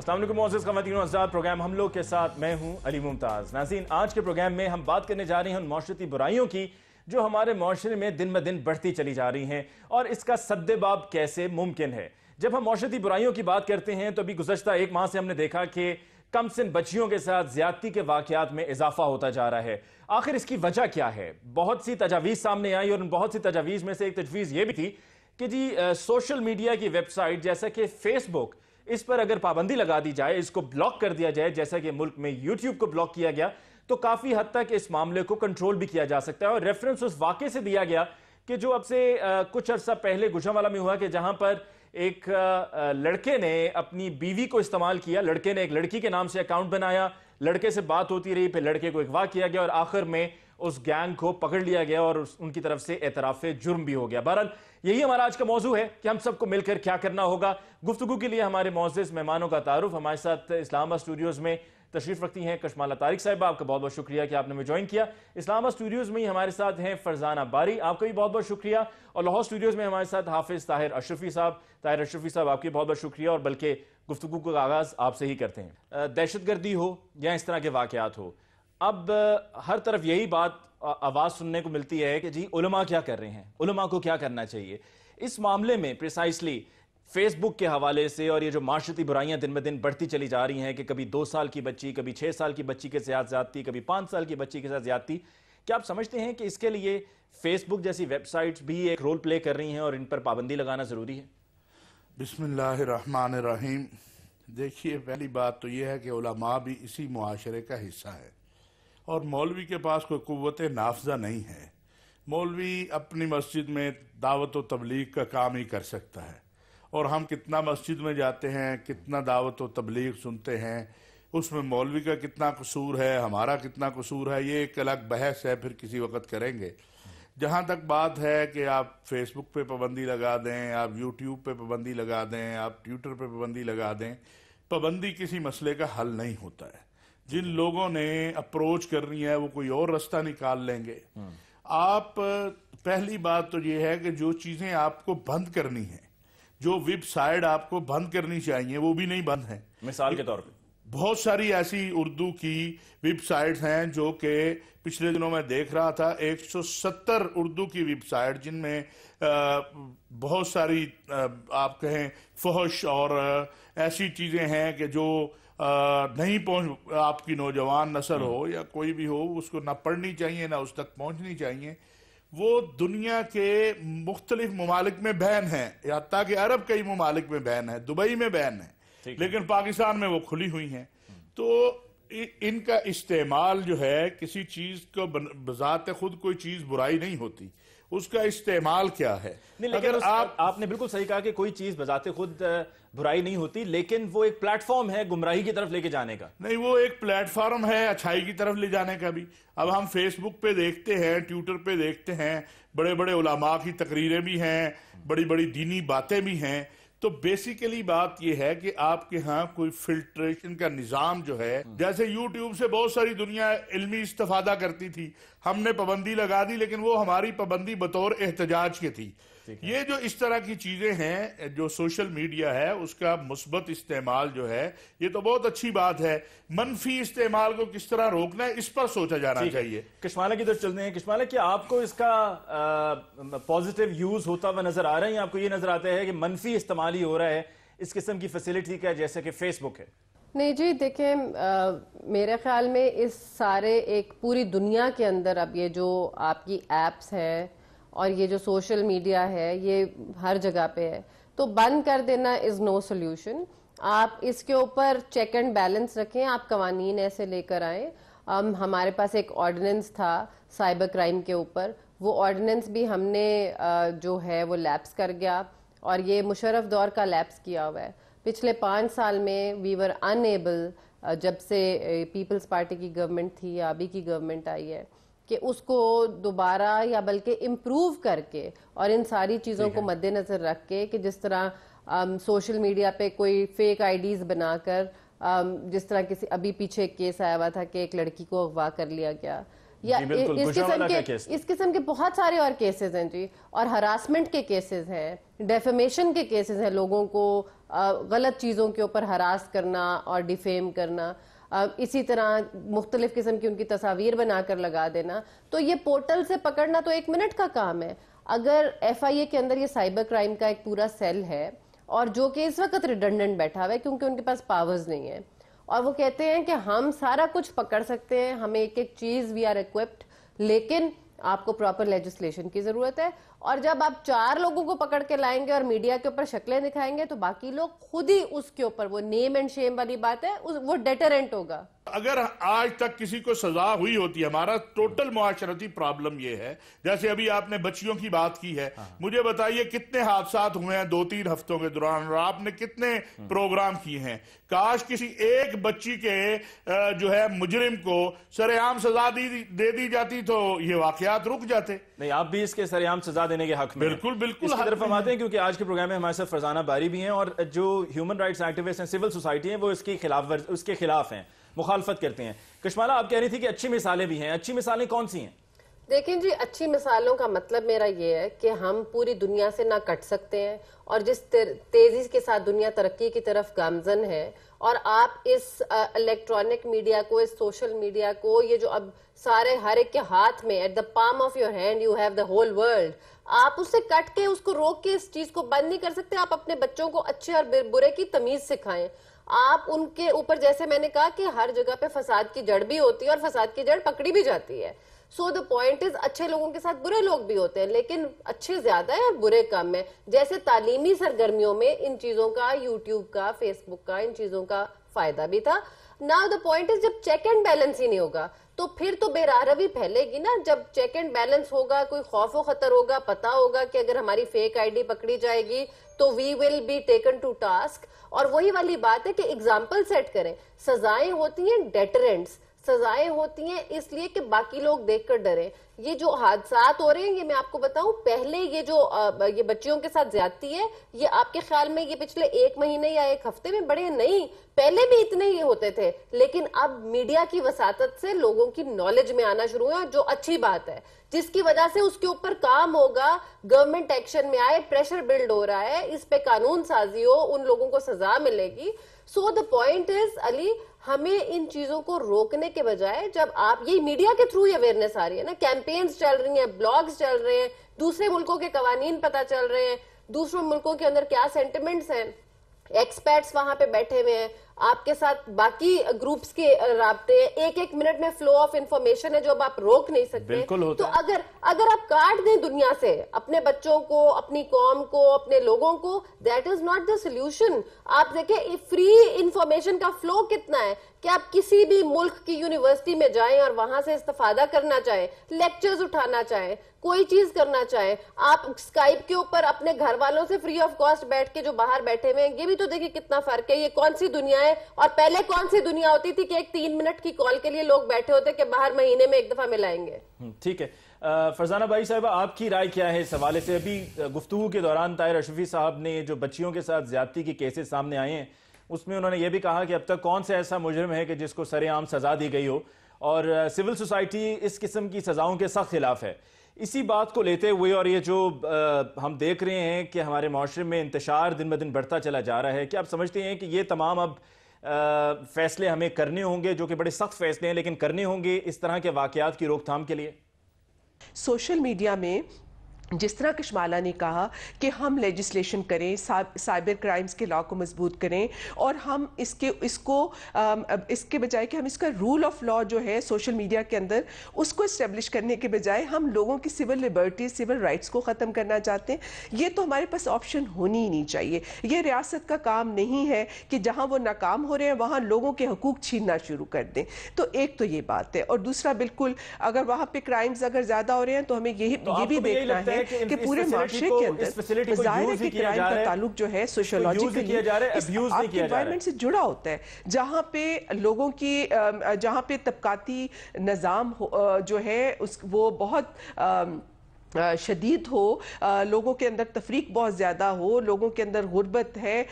السلام علیکم معزز خواتین و حضرات، پروگرام ہم لوگ کے ساتھ میں ہوں علی ممتاز۔ ناظرین، آج کے پروگرام میں ہم بات کرنے جا رہے ہیں ان معاشرتی برائیوں کی جو ہمارے معاشرے میں دن بدن بڑھتی چلی جا رہی ہیں اور اس کا سدباب کیسے ممکن ہے۔ جب ہم معاشرتی برائیوں کی بات کرتے ہیں تو ابھی گزشتہ ایک ماہ سے ہم نے دیکھا کہ کم سن بچیوں کے ساتھ زیادتی کے واقعات میں اضافہ ہوتا جا رہا ہے۔ آخر اس کی وجہ کیا ہے؟ بہت سی تجاویز سامنے آئی اور ان بہت سی تجاویز میں سے ایک تجویز یہ بھی تھی کہ سوشل میڈیا کی ویب سائٹ جیسا کہ فیس بک، اس پر اگر پابندی لگا دی جائے، اس کو بلاک کر دیا جائے جیسا کہ ملک میں یوٹیوب کو بلاک کیا گیا، تو کافی حد تک اس معاملے کو کنٹرول بھی کیا جا سکتا ہے۔ اور ریفرنس اس واقعے سے دیا گیا کہ جو اب سے کچھ عرصہ پہلے گوجرانوالہ میں ہوا کہ جہاں پر ایک لڑکے نے اپنی بیوی کو استعمال کیا، لڑکے نے ایک لڑکی کے نام سے اکاؤنٹ بنایا، لڑکے سے بات ہوتی رہی، پھر لڑکے کو اغوا کیا گیا اور آخر میں اس گینگ کو پکڑ لیا گیا اور ان کی طرف سے اعتراف جرم بھی ہو گیا۔ بہرحال یہی ہمارا آج کا موضوع ہے کہ ہم سب کو مل کر کیا کرنا ہوگا۔ گفتگو کے لیے ہمارے معزز مہمانوں کا تعارف، ہمارے ساتھ اسلام آباد اسٹوڈیوز میں تشریف رکھتی ہیں کشمالہ طارق صاحبہ، آپ کا بہت بہت شکریہ کہ آپ نے ہمیں جوائن کیا۔ اسلام آباد اسٹوڈیوز میں ہی ہمارے ساتھ ہیں فرزانہ باری، آپ کا بھی بہت بہت شکریہ۔ اور لاہور اسٹوڈیوز میں ہمارے ساتھ حافظ طاہر اشرفی صاحب، آپ کی بہت بہت شکریہ۔ اور بلکہ گفتگو کا آغاز آپ سے ہی کرتے ہیں۔ دہشت گردی ہو یا اس طرح کے واقعات ہو، اب ہر طرف یہی بات آواز سننے کو ملتی ہے کہ جی علماء کیا کر رہے ہیں، علماء کو کیا کرنا چاہیے۔ اس معاملے میں پریسائسلی فیس بک کے حوالے سے اور یہ جو معاشرتی برائیاں دن بدن بڑھتی چلی جا رہی ہیں کہ کبھی 2 سال کی بچی، کبھی 6 سال کی بچی کے ساتھ زیادتی، کبھی 5 سال کی بچی کے ساتھ زیادتی، کیا آپ سمجھتے ہیں کہ اس کے لیے فیس بک جیسی ویب سائٹس بھی ایک رول پلے کر رہی ہیں اور ان پر پابندی لگانا ضروری ہے؟ بسم اللہ الرحمن الرحیم۔ دیکھیے، پہلی بات تو یہ ہے کہ علماء بھی اسی معاشرے کا حصہ ہے اور مولوی کے پاس کوئی قوت نافذہ نہیں ہے۔ مولوی اپنی مسجد میں دعوت و تبلیغ کا کام ہی کر سکتا ہے، اور ہم کتنا مسجد میں جاتے ہیں، کتنا دعوت و تبلیغ سنتے ہیں، اس میں مولوی کا کتنا قصور ہے، ہمارا کتنا قصور ہے، یہ ایک الگ بحث ہے، پھر کسی وقت کریں گے۔ جہاں تک بات ہے کہ آپ فیس بک پہ پابندی لگا دیں، آپ یوٹیوب پہ پابندی لگا دیں، آپ ٹویٹر پہ پابندی لگا دیں، پابندی کسی مسئلے کا حل نہیں ہوتا ہے۔ جن لوگوں نے اپروچ کرنی ہے وہ کوئی اور رستہ نکال لیں گے۔ آپ پہلی بات تو یہ ہے کہ جو چیزیں آپ کو بند کرنی ہیں، جو ویب سائٹ آپ کو بند کرنی چاہیے، وہ بھی نہیں بند ہیں۔ مثال کے طور پہ بہت ساری ایسی اردو کی ویب سائٹس ہیں جو کہ پچھلے دنوں میں دیکھ رہا تھا 170 اردو کی ویب سائٹ، جن میں بہت ساری آپ کہیں فحش اور ایسی چیزیں ہیں کہ جو نہیں پہنچ، آپ کی نوجوان نسل ہو یا کوئی بھی ہو، اس کو نہ پڑھنی چاہیے نہ اس تک پہنچنی چاہیے۔ وہ دنیا کے مختلف ممالک میں بین ہیں، حتیٰ کہ عرب کئی ممالک میں بین ہے، دبئی میں بین ہے، لیکن پاکستان میں وہ کھلی ہوئی ہیں۔ تو ان کا استعمال جو ہے، کسی چیز کو بذات خود کوئی چیز برائی نہیں ہوتی، اس کا استعمال کیا ہے۔ لیکن آپ نے بالکل صحیح کہا کہ کوئی چیز بذات خود برائی نہیں ہوتی، لیکن وہ ایک پلیٹ فارم ہے گمراہی کی طرف لے کے جانے کا۔ نہیں، وہ ایک پلیٹ فارم ہے اچھائی کی طرف لے جانے کا بھی۔ اب ہم فیس بک پہ دیکھتے ہیں، ٹویٹر پہ دیکھتے ہیں، بڑے بڑے علماء کی تقریریں بھی ہیں، بڑی بڑی دینی باتیں بھی ہیں۔ تو بیسیکلی بات یہ ہے کہ آپ کے ہاں کوئی فلٹریشن کا نظام جو ہے، جیسے یوٹیوب سے بہت ساری دنیا علمی استفادہ کرتی تھی، ہم نے پابندی لگا دی، لیکن وہ ہماری پابندی بطور احتجاج کے تھی۔ یہ جو اس طرح کی چیزیں ہیں، جو سوشل میڈیا ہے، اس کا مثبت استعمال جو ہے، یہ تو بہت اچھی بات ہے۔ منفی استعمال کو کس طرح روکنا ہے، اس پر سوچا جانا چاہیے۔ کشمالہ کی طرف چلتے ہیں۔ کشمالہ، کیا آپ کو اس کا پازیٹیو یوز ہوتا ہوا نظر آ رہا ہے یا آپ کو یہ نظر آتا ہے کہ منفی استعمال ہی ہو رہا ہے اس قسم کی فیسلٹی کا جیسے کہ فیس بک ہے؟ نہیں جی، دیکھیں، میرے خیال میں اس سارے ایک پوری دنیا کے اندر اب یہ جو آپ کی ایپس ہیں اور یہ جو سوشل میڈیا ہے، یہ ہر جگہ پہ ہے، تو بند کر دینا از نو سولوشن۔ آپ اس کے اوپر چیک اینڈ بیلنس رکھیں، آپ قوانین ایسے لے کر آئیں۔ ہمارے پاس ایک آرڈیننس تھا سائبر کرائم کے اوپر، وہ آرڈیننس بھی ہم نے جو ہے وہ لیپس کر گیا، اور یہ مشرف دور کا لیپس کیا ہوا ہے۔ پچھلے 5 سال میں وی ور انیبل، جب سے پیپلز پارٹی کی گورنمنٹ تھی یا ابھی کی گورنمنٹ آئی ہے، کہ اس کو دوبارہ یا بلکہ امپروو کر کے اور ان ساری چیزوں کو مد نظر رکھ کے کہ جس طرح سوشل میڈیا پہ کوئی فیک آئی ڈیز بنا کر، جس طرح کسی ابھی پیچھے ایک کیس آیا ہوا تھا کہ ایک لڑکی کو اغوا کر لیا گیا، یا اس قسم کے بہت سارے اور کیسز ہیں جی، اور ہراسمنٹ کے کیسز ہیں، ڈیفیمیشن کے کیسز ہیں، لوگوں کو غلط چیزوں کے اوپر ہراس کرنا اور ڈیفیم کرنا، اسی طرح مختلف قسم کی ان کی تصاویر بنا کر لگا دینا. تو یہ پورٹل سے پکڑنا تو 1 منٹ کا کام ہے. اگر FIA کے اندر یہ سائبر کرائم کا ایک پورا سیل ہے اور جو کہ اس وقت ریڈنڈنٹ بیٹھا ہوا ہے کیونکہ ان کے پاس پاورز نہیں ہیں، اور وہ کہتے ہیں کہ ہم سارا کچھ پکڑ سکتے ہیں، ہمیں ایک ایک چیز وی آر ایکوپڈ، لیکن آپ کو پراپر لیجسلیشن کی ضرورت ہے. اور جب آپ 4 لوگوں کو پکڑ کے لائیں گے اور میڈیا کے اوپر شکلیں دکھائیں گے تو باقی لوگ خود ہی اس کے اوپر، وہ نیم اینڈ شیم والی بات ہے، وہ ڈیٹرنٹ ہوگا. اگر آج تک کسی کو سزا ہوئی ہوتی ہے، ہمارا ٹوٹل معاشرتی پرابلم یہ ہے. جیسے ابھی آپ نے بچیوں کی بات کی ہے، مجھے بتائیے کتنے حادثات ہوئے ہیں 2-3 ہفتوں کے دوران، اور آپ نے کتنے پروگرام کیے ہیں. کاش کسی ایک بچی کے جو ہے مجرم کو سر عام سزا دے دی جاتی تو یہ واقعات رک جاتے. نہیں، آپ بھی اس کے سر عام سزا دینے کے حق میں. بالکل بالکل اس کی طرف ہم آتے ہیں کیونکہ آج کے پروگرام میں ہمارے ساتھ فرزانہ باری بھی ہیں، اور جو ہیومن رائٹس ایکٹیوسٹ ہیں، سول سوسائٹی ہیں، وہ اس کے خلاف ہیں، مخالفت کرتے ہیں. کشمالہ، آپ کہہ رہی تھی کہ اچھی مثالیں بھی ہیں. اچھی مثالیں کون سی ہیں؟ دیکھیں جی، اچھی مثالوں کا مطلب میرا یہ ہے کہ ہم پوری دنیا سے نہ کٹ سکتے ہیں، اور جس تیزی کے ساتھ دنیا ترقی کی طرف گامزن ہے، اور آپ اس الیکٹرانک میڈیا کو، اس سوشل میڈیا کو، یہ جو اب سارے ہر ایک کے ہاتھ میں، at the palm of your hand you have the whole world, آپ اس سے کٹ کے، اس کو روک کے اس چیز کو بند نہیں کر سکتے. آپ اپنے بچوں کو اچھے اور برے کی تمیز سکھائیں. آپ ان کے اوپر، جیسے میں نے کہا کہ ہر جگہ پہ فساد کی جڑ بھی ہوتی ہے اور فساد کی جڑ پکڑی بھی جاتی ہے. سو دا پوائنٹ از، اچھے لوگوں کے ساتھ برے لوگ بھی ہوتے ہیں، لیکن اچھے زیادہ ہیں اور برے کم ہیں. جیسے تعلیمی سرگرمیوں میں ان چیزوں کا، یوٹیوب کا، فیس بک کا، ان چیزوں کا فائدہ بھی تھا. ناؤ دا پوائنٹ از، جب چیک اینڈ بیلنس ہی نہیں ہوگا تو پھر تو بے راروی پھیلے گی نا. جب چیک اینڈ بیلنس ہوگا، کوئی خوف و خطر ہوگا، پتا ہوگا کہ اگر ہماری فیک آئی ڈی پکڑی جائے گی تو we will be taken to task. اور وہی والی بات ہے کہ اگزامپل سیٹ کریں. سزائیں ہوتی ہیں ڈیٹرنٹس، سزائیں ہوتی ہیں اس لیے کہ باقی لوگ دیکھ کر ڈریں. یہ جو حادثات ہو رہے ہیں، یہ میں آپ کو بتاؤں، پہلے یہ بچیوں کے ساتھ زیادتی ہے، یہ آپ کے خیال میں یہ پچھلے 1 مہینے یا 1 ہفتے میں بڑے نہیں، پہلے بھی اتنے ہی ہوتے تھے، لیکن اب میڈیا کی وساطت سے لوگوں کی نالج میں آنا شروع ہے، جو اچھی بات ہے، جس کی وجہ سے اس کے اوپر کام ہوگا، گورنمنٹ ایکشن میں آئے، پریشر بلڈ ہو رہا ہے، اس پہ قانون سازی ہو، ان لوگوں کو سزا ملے گی. سو دا پوائنٹ از علی، ہمیں ان چیزوں کو روکنے کے بجائے، جب آپ یہ میڈیا کے تھرو یہ اویئرنیس آ رہی ہے نا، کیمپینز چل رہی ہیں، بلاگز چل رہے ہیں، دوسرے ملکوں کے قوانین پتہ چل رہے ہیں، دوسروں ملکوں کے اندر کیا سینٹیمنٹس ہیں، ایکسپرٹس وہاں پہ بیٹھے ہوئے ہیں، آپ کے ساتھ باقی گروپس کے رابطے، 1 منٹ میں فلو آف انفارمیشن ہے جو اب آپ روک نہیں سکتے. تو اگر آپ کاٹ دیں دنیا سے اپنے بچوں کو، اپنی قوم کو، اپنے لوگوں کو، that is not the solution. آپ دیکھیں فری انفارمیشن کا فلو کتنا ہے کہ آپ کسی بھی ملک کی یونیورسٹی میں جائیں اور وہاں سے استفادہ کرنا چاہیں، لیکچرز اٹھانا چاہیں، کوئی چیز کرنا چاہیں، آپ اسکائپ کے اوپر اپنے گھر والوں سے فری آف کاسٹ بیٹھ کے جو باہر بیٹھے ہوئے ہیں، یہ بھی تو دیکھیں کتنا فرق ہے. یہ کون سی دنیا ہے؟ اور پہلے کون سی دنیا ہوتی تھی کہ ایک 3 منٹ کی کال کے لیے لوگ بیٹھے ہوتے کہ باہر مہینے میں 1 دفعہ ملائیں گے. ٹھیک ہے. فرزانہ بھائی صاحبہ، آپ کی رائے کیا ہے اس حوالے سے؟ ابھی گفتگو کے دوران طاہر اشرفی صاحب نے جو بچیوں کے ساتھ زیادتی کے کیسز سامنے آئے ہیں، اس میں انہوں نے یہ بھی کہا کہ اب تک کون سا ایسا مجرم ہے کہ جس کو سر عام سزا دی گئی ہو، اور سول سوسائٹی اس قسم کی سزاؤں کے سخت خلاف ہے. اسی بات کو لیتے ہوئے، اور یہ جو ہم دیکھ رہے ہیں کہ ہمارے معاشرے میں انتشار دن بدن بڑھتا چلا جا رہا ہے، کہ آپ سمجھتے ہیں کہ یہ تمام اب فیصلے ہمیں کرنے ہوں گے، جو کہ بڑے سخت فیصلے ہیں، لیکن کرنے ہوں گے اس طرح کے واقعات کی روک تھام کے لیے؟ سوشل میڈیا میں جس طرح کشمالہ نے کہا کہ ہم لیجسلیشن کریں، سائبر کرائمز کے لا کو مضبوط کریں، اور ہم اس کے بجائے کہ ہم اس کا رول آف لا جو ہے سوشل میڈیا کے اندر اس کو اسٹیبلش کرنے کے بجائے ہم لوگوں کی سول لبرٹیز، سول رائٹس کو ختم کرنا چاہتے ہیں. یہ تو ہمارے پاس آپشن ہونی ہی نہیں چاہیے. یہ ریاست کا کام نہیں ہے کہ جہاں وہ ناکام ہو رہے ہیں وہاں لوگوں کے حقوق چھیننا شروع کر دیں. تو ایک تو یہ بات ہے، اور دوسرا بالکل اگر وہاں پہ کرائمز اگر زیادہ ہو رہے ہیں تو ہمیں یہ بھی دیکھنا ہے کہ پورے معاشرے کے اندر ظاہر ہے کہ کرائم کا تعلق جو ہے سوشیولوجیکلی آپ کے انوائرمنٹ سے جڑا ہوتا ہے، جہاں پہ لوگوں کی، جہاں پہ طبقاتی نظام جو ہے وہ بہت شدید ہو، لوگوں کے اندر تفریق بہت زیادہ ہو، لوگوں کے اندر غربت ہے،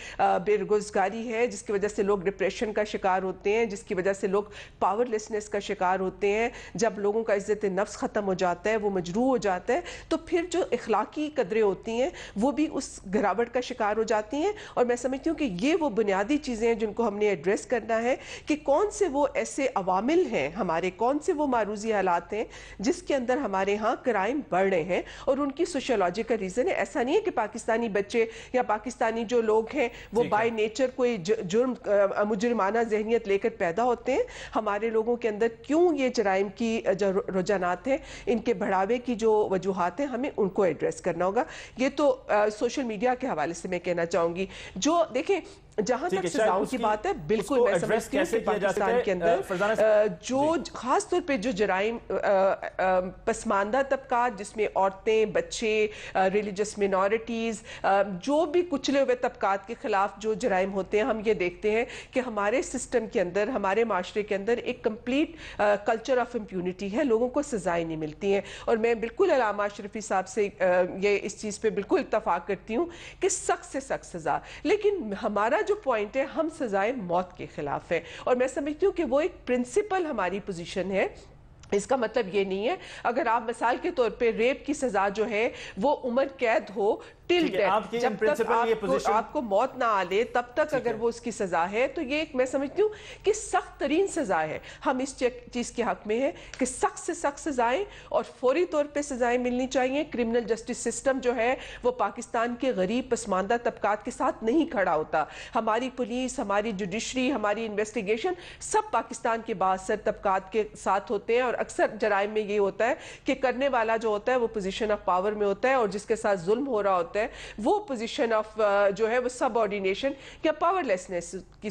بے روزگاری ہے، جس کی وجہ سے لوگ ڈپریشن کا شکار ہوتے ہیں، جس کی وجہ سے لوگ پاور لیسنس کا شکار ہوتے ہیں، جب لوگوں کا عزت نفس ختم ہو جاتا ہے، وہ مجروح ہو جاتا ہے، تو پھر جو اخلاقی قدریں ہوتی ہیں وہ بھی اس گراوٹ کا شکار ہو جاتی ہیں۔ اور میں سمجھتی ہوں کہ یہ وہ بنیادی چیزیں ہیں جن کو ہم نے ایڈریس کرنا ہے کہ کون سے وہ ایسے عوامل ہیں ہمارے، کون سے وہ معروضی حالات ہیں جس کے اندر ہمارے ہاں کرائم بڑھ رہے ہیں، اور ان کی سوشیولوجیکل ریزن ہے۔ ایسا نہیں ہے کہ پاکستانی بچے یا پاکستانی جو لوگ ہیں وہ بائی نیچر کوئی مجرمانہ ذہنیت لے کر پیدا ہوتے ہیں۔ ہمارے لوگوں کے اندر کیوں یہ جرائم کی جو رجحانات ہیں، ان کے بڑھاوے کی جو وجوہات ہیں، ہمیں ان کو ایڈریس کرنا ہوگا۔ یہ تو سوشل میڈیا کے حوالے سے میں کہنا چاہوں گی۔ جو دیکھیں جہاں تک سزاؤں کی بات ہے، بالکل میں سمجھتی ہوں کہ پاکستان کے اندر جو خاص طور پہ جو جرائم پسماندہ طبقات، جس میں عورتیں، بچے، ریلیجس مینورٹیز، جو بھی کچلے ہوئے طبقات کے خلاف جو جرائم ہوتے ہیں، ہم یہ دیکھتے ہیں کہ ہمارے سسٹم کے اندر، ہمارے معاشرے کے اندر ایک کمپلیٹ کلچر آف امپیونٹی ہے، لوگوں کو سزائیں نہیں ملتی ہیں۔ اور میں بالکل علامہ اشرفی صاحب سے یہ اس چیز پہ بالکل اتفاق کرتی ہوں کہ سخت سے سخت سزا، لیکن ہمارا جو پوائنٹ ہے، ہم سزائے موت کے خلاف ہے، اور میں سمجھتی ہوں کہ وہ ایک پرنسپل ہماری پوزیشن ہے۔ اس کا مطلب یہ نہیں ہے اگر آپ مثال کے طور پہ ریپ کی سزا جو ہے وہ عمر قید ہو ٹل ڈیتھ، جب تک آپ کو موت نہ آ لے تب تک اگر وہ اس کی سزا ہے، تو یہ ایک میں سمجھتی ہوں کہ سخت ترین سزا ہے۔ ہم اس چیز کے حق میں ہیں کہ سخت سے سخت سزائیں اور فوری طور پہ سزائیں ملنی چاہیے۔ کرمنل جسٹس سسٹم جو ہے وہ پاکستان کے غریب پسماندہ طبقات کے ساتھ نہیں کھڑا ہوتا۔ ہماری پولیس، ہماری جوڈیشری، ہماری انویسٹیگیشن سب پاکستان کے بااثر طبقات کے ساتھ ہوتے ہیں، اور اکثر جرائم میں یہ ہوتا ہے کہ کرنے والا جو ہوتا ہے وہ پوزیشن آف پاور میں ہوتا ہے، اور جس کے ساتھ ظلم ہو رہا ہوتا ہے وہ پوزیشن آف جو ہے وہ سب آرڈینیشن یا پاور لیسنس کی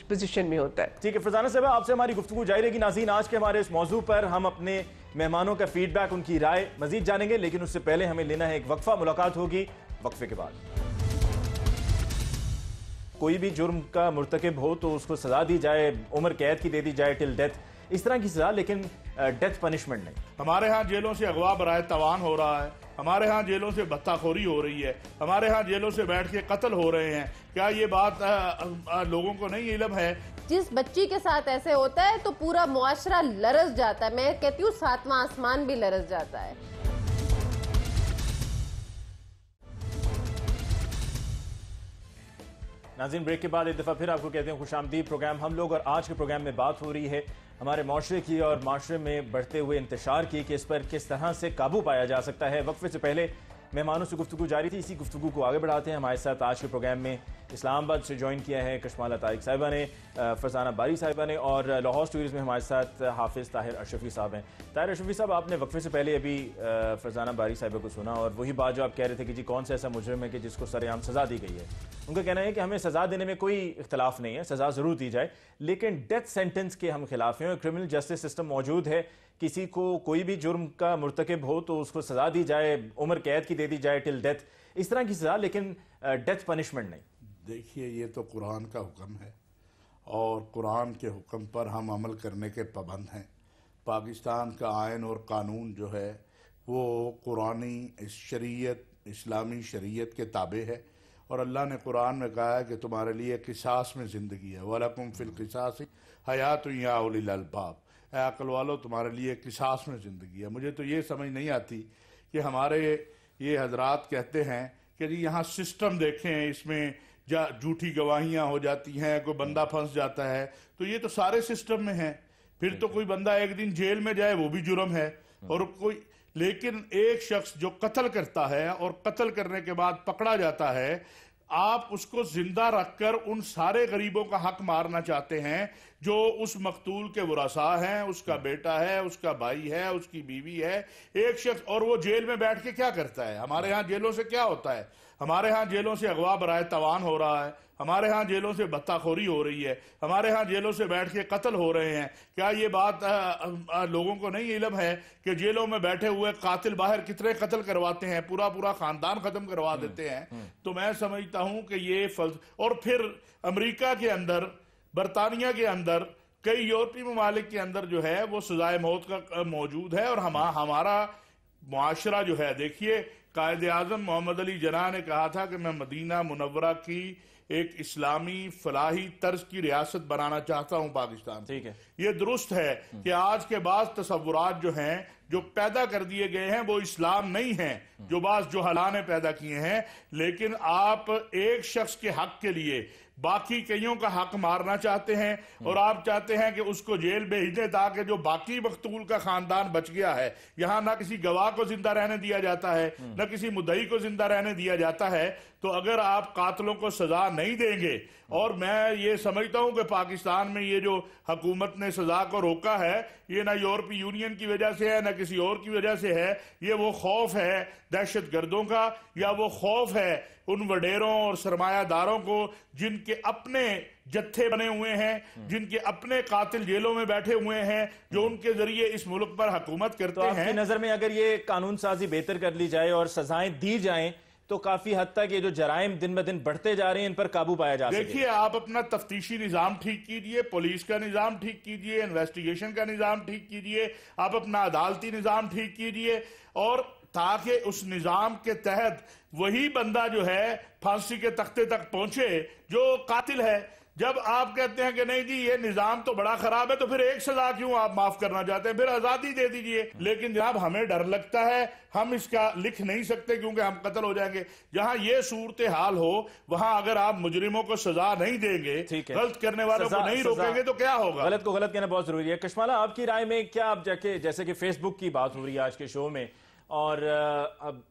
پوزیشن میں ہوتا ہے۔ ٹھیک ہے فرزانہ صاحبہ، آپ سے ہماری گفتگو جاری رہے گی۔ ناظرین، آج کے ہمارے اس موضوع پر ہم اپنے مہمانوں کا فیڈ بیک، ان کی رائے مزید جانیں گے، لیکن اس سے پہلے ہمیں لینا ہے ایک وقفہ۔ ملاقات ہوگی وقفے کے بعد۔ کوئی بھی جرم کا مرتکب ہو تو اس کو سزا دی جائے، عمر قید کی دے دی جائے ٹل ڈیتھ، اس طرح کی سزا، لیکن ڈیتھ پنشمنٹ نہیں۔ ہمارے ہاں جیلوں سے اغوا برائے توان ہو رہا ہے، ہمارے ہاں جیلوں سے بھتہ خوری ہو رہی ہے، ہمارے ہاں جیلوں سے بیٹھ کے قتل ہو رہے ہیں۔ کیا یہ بات لوگوں کو نہیں علم ہے؟ جس بچی کے ساتھ ایسے ہوتا ہے تو پورا معاشرہ لرز جاتا ہے، میں کہتی ہوں ساتواں آسمان بھی لرز جاتا ہے۔ ناظرین، بریک کے بعد ایک دفعہ پھر آپ کو کہتے ہیں خوش آمدید۔ پروگرام ہم لوگ، اور آج کے پروگرام میں بات ہو رہی ہے ہمارے معاشرے کی اور معاشرے میں بڑھتے ہوئے انتشار کی، کہ اس پر کس طرح سے قابو پایا جا سکتا ہے۔ وقفے سے پہلے مہمانوں سے گفتگو جاری تھی، اسی گفتگو کو آگے بڑھاتے ہیں۔ ہمارے ساتھ آج کے پروگرام میں اسلام آباد سے جوائن کیا ہے کشمالہ طارق صاحبہ نے، فرزانہ باری صاحبہ نے، اور لاہور اسٹوڈیوز میں ہمارے ساتھ حافظ طاہر اشرفی صاحب ہیں۔ طاہر اشرفی صاحب، آپ نے وقفے سے پہلے ابھی فرزانہ باری صاحبہ کو سنا، اور وہی بات جو آپ کہہ رہے تھے کہ جی کون سا ایسا مجرم ہے کہ جس کو سرعام سزا دی گئی ہے۔ ان کا کہنا ہے کہ ہمیں سزا دینے میں کوئی اختلاف نہیں ہے، سزا ضرور دی جائے، لیکن ڈیتھ سینٹنس کے ہم خلاف ہیں، اور کرمنل جسٹس سسٹم موجود ہے، کسی کو کوئی بھی جرم کا مرتکب ہو تو اس کو سزا دی جائے، عمر قید کی دے دی جائے ٹل ڈیتھ، اس طرح کی سزا، لیکن ڈیتھ پنشمنٹ نہیں۔ دیکھیے، یہ تو قرآن کا حکم ہے، اور قرآن کے حکم پر ہم عمل کرنے کے پابند ہیں۔ پاکستان کا آئین اور قانون جو ہے وہ قرآنی شریعت، اسلامی شریعت کے تابع ہے، اور اللہ نے قرآن میں کہا ہے کہ تمہارے لیے قصاص میں زندگی ہے، وَلَكُمْ فِي الْقِصَاصِ حَيَاتٌ يَا أُولِي الْأَلْبَابِ۔ اے عقل والو، تمہارے لیے قصاص میں زندگی ہے۔ مجھے تو یہ سمجھ نہیں آتی کہ ہمارے یہ حضرات کہتے ہیں کہ جی یہاں سسٹم دیکھیں، اس میں جھوٹی گواہیاں ہو جاتی ہیں، کوئی بندہ پھنس جاتا ہے، تو یہ تو سارے سسٹم میں ہیں۔ پھر تو کوئی بندہ ایک دن جیل میں جائے وہ بھی جرم ہے، اور کوئی، لیکن ایک شخص جو قتل کرتا ہے اور قتل کرنے کے بعد پکڑا جاتا ہے، آپ اس کو زندہ رکھ کر ان سارے غریبوں کا حق مارنا چاہتے ہیں جو اس مقتول کے ورثاء ہیں، اس کا بیٹا ہے، اس کا بھائی ہے، اس کی بیوی ہے، ایک شخص، اور وہ جیل میں بیٹھ کے کیا کرتا ہے؟ ہمارے ہاں جیلوں سے کیا ہوتا ہے؟ ہمارے ہاں جیلوں سے اغوا برائے توان ہو رہا ہے، ہمارے ہاں جیلوں سے بھتہ خوری ہو رہی ہے، ہمارے ہاں جیلوں سے بیٹھ کے قتل ہو رہے ہیں۔ کیا یہ بات لوگوں کو نہیں علم ہے کہ جیلوں میں بیٹھے ہوئے قاتل باہر کتنے قتل کرواتے ہیں، پورا پورا خاندان ختم کروا دیتے ہیں؟ تو میں سمجھتا ہوں کہ یہ اور پھر امریکہ کے اندر، برطانیہ کے اندر، کئی یورپی ممالک کے اندر جو ہے وہ سزائے موت کا موجود ہے، اور ہمارا معاشرہ جو ہے، دیکھیے قائد اعظم محمد علی جناح نے کہا تھا کہ میں مدینہ منورہ کی ایک اسلامی فلاحی طرز کی ریاست بنانا چاہتا ہوں پاکستان. ٹھیک ہے، یہ درست ہے کہ آج کے بعض تصورات جو ہیں جو پیدا کر دیے گئے ہیں وہ اسلام نہیں ہیں، جو بعض جہلاء نے پیدا کیے ہیں. لیکن آپ ایک شخص کے حق کے لیے باقی کئیوں کا حق مارنا چاہتے ہیں، اور آپ چاہتے ہیں کہ اس کو جیل بھیج دیں تاکہ جو باقی مقتول کا خاندان بچ گیا ہے، یہاں نہ کسی گواہ کو زندہ رہنے دیا جاتا ہے، نہ کسی مدعی کو زندہ رہنے دیا جاتا ہے. تو اگر آپ قاتلوں کو سزا نہیں دیں گے، اور میں یہ سمجھتا ہوں کہ پاکستان میں یہ جو حکومت نے سزا کو روکا ہے، یہ نہ یورپی یونین کی وجہ سے ہے نہ کسی اور کی وجہ سے ہے، یہ وہ خوف ہے دہشت گردوں کا، یا وہ خوف ہے ان وڈیروں اور سرمایہ داروں کو جن کے اپنے جتھے بنے ہوئے ہیں، جن کے اپنے قاتل جیلوں میں بیٹھے ہوئے ہیں، جو ان کے ذریعے اس ملک پر حکومت کرتے ہیں. تو آپ کی نظر میں اگر یہ قانون سازی بہتر کر لی جائے اور سزائیں دی جائیں تو کافی حد تک یہ جو جرائم دن بدن بڑھتے جا رہے ہیں ان پر قابو پایا جا سکے؟ دیکھیے آپ اپنا تفتیشی نظام ٹھیک کیجئے، پولیس کا نظام ٹھیک کیجئے، انویسٹیگیشن کا نظام ٹھیک کیجئے، آپ اپنا عدالتی نظام ٹھیک کیجئے، اور تاکہ اس نظام کے تحت وہی بندہ جو ہے پھانسی کے تختے تک پہنچے جو قاتل ہے. جب آپ کہتے ہیں کہ نہیں جی یہ نظام تو بڑا خراب ہے، تو پھر ایک سزا کیوں آپ معاف کرنا چاہتے ہیں؟ پھر آزادی دے دیجئے. لیکن جناب ہمیں ڈر لگتا ہے، ہم اس کا لکھ نہیں سکتے کیونکہ ہم قتل ہو جائیں گے. جہاں یہ صورتحال ہو وہاں اگر آپ مجرموں کو سزا نہیں دیں گے، غلط کرنے والوں کو نہیں روکیں گے، تو کیا ہوگا؟ غلط کو غلط کہنا بہت ضروری ہے. کشمالہ آپ کی رائے میں کیا، آپ جیسے کہ فیس بک کی بات ہو رہی ہے آج کے شو میں، اور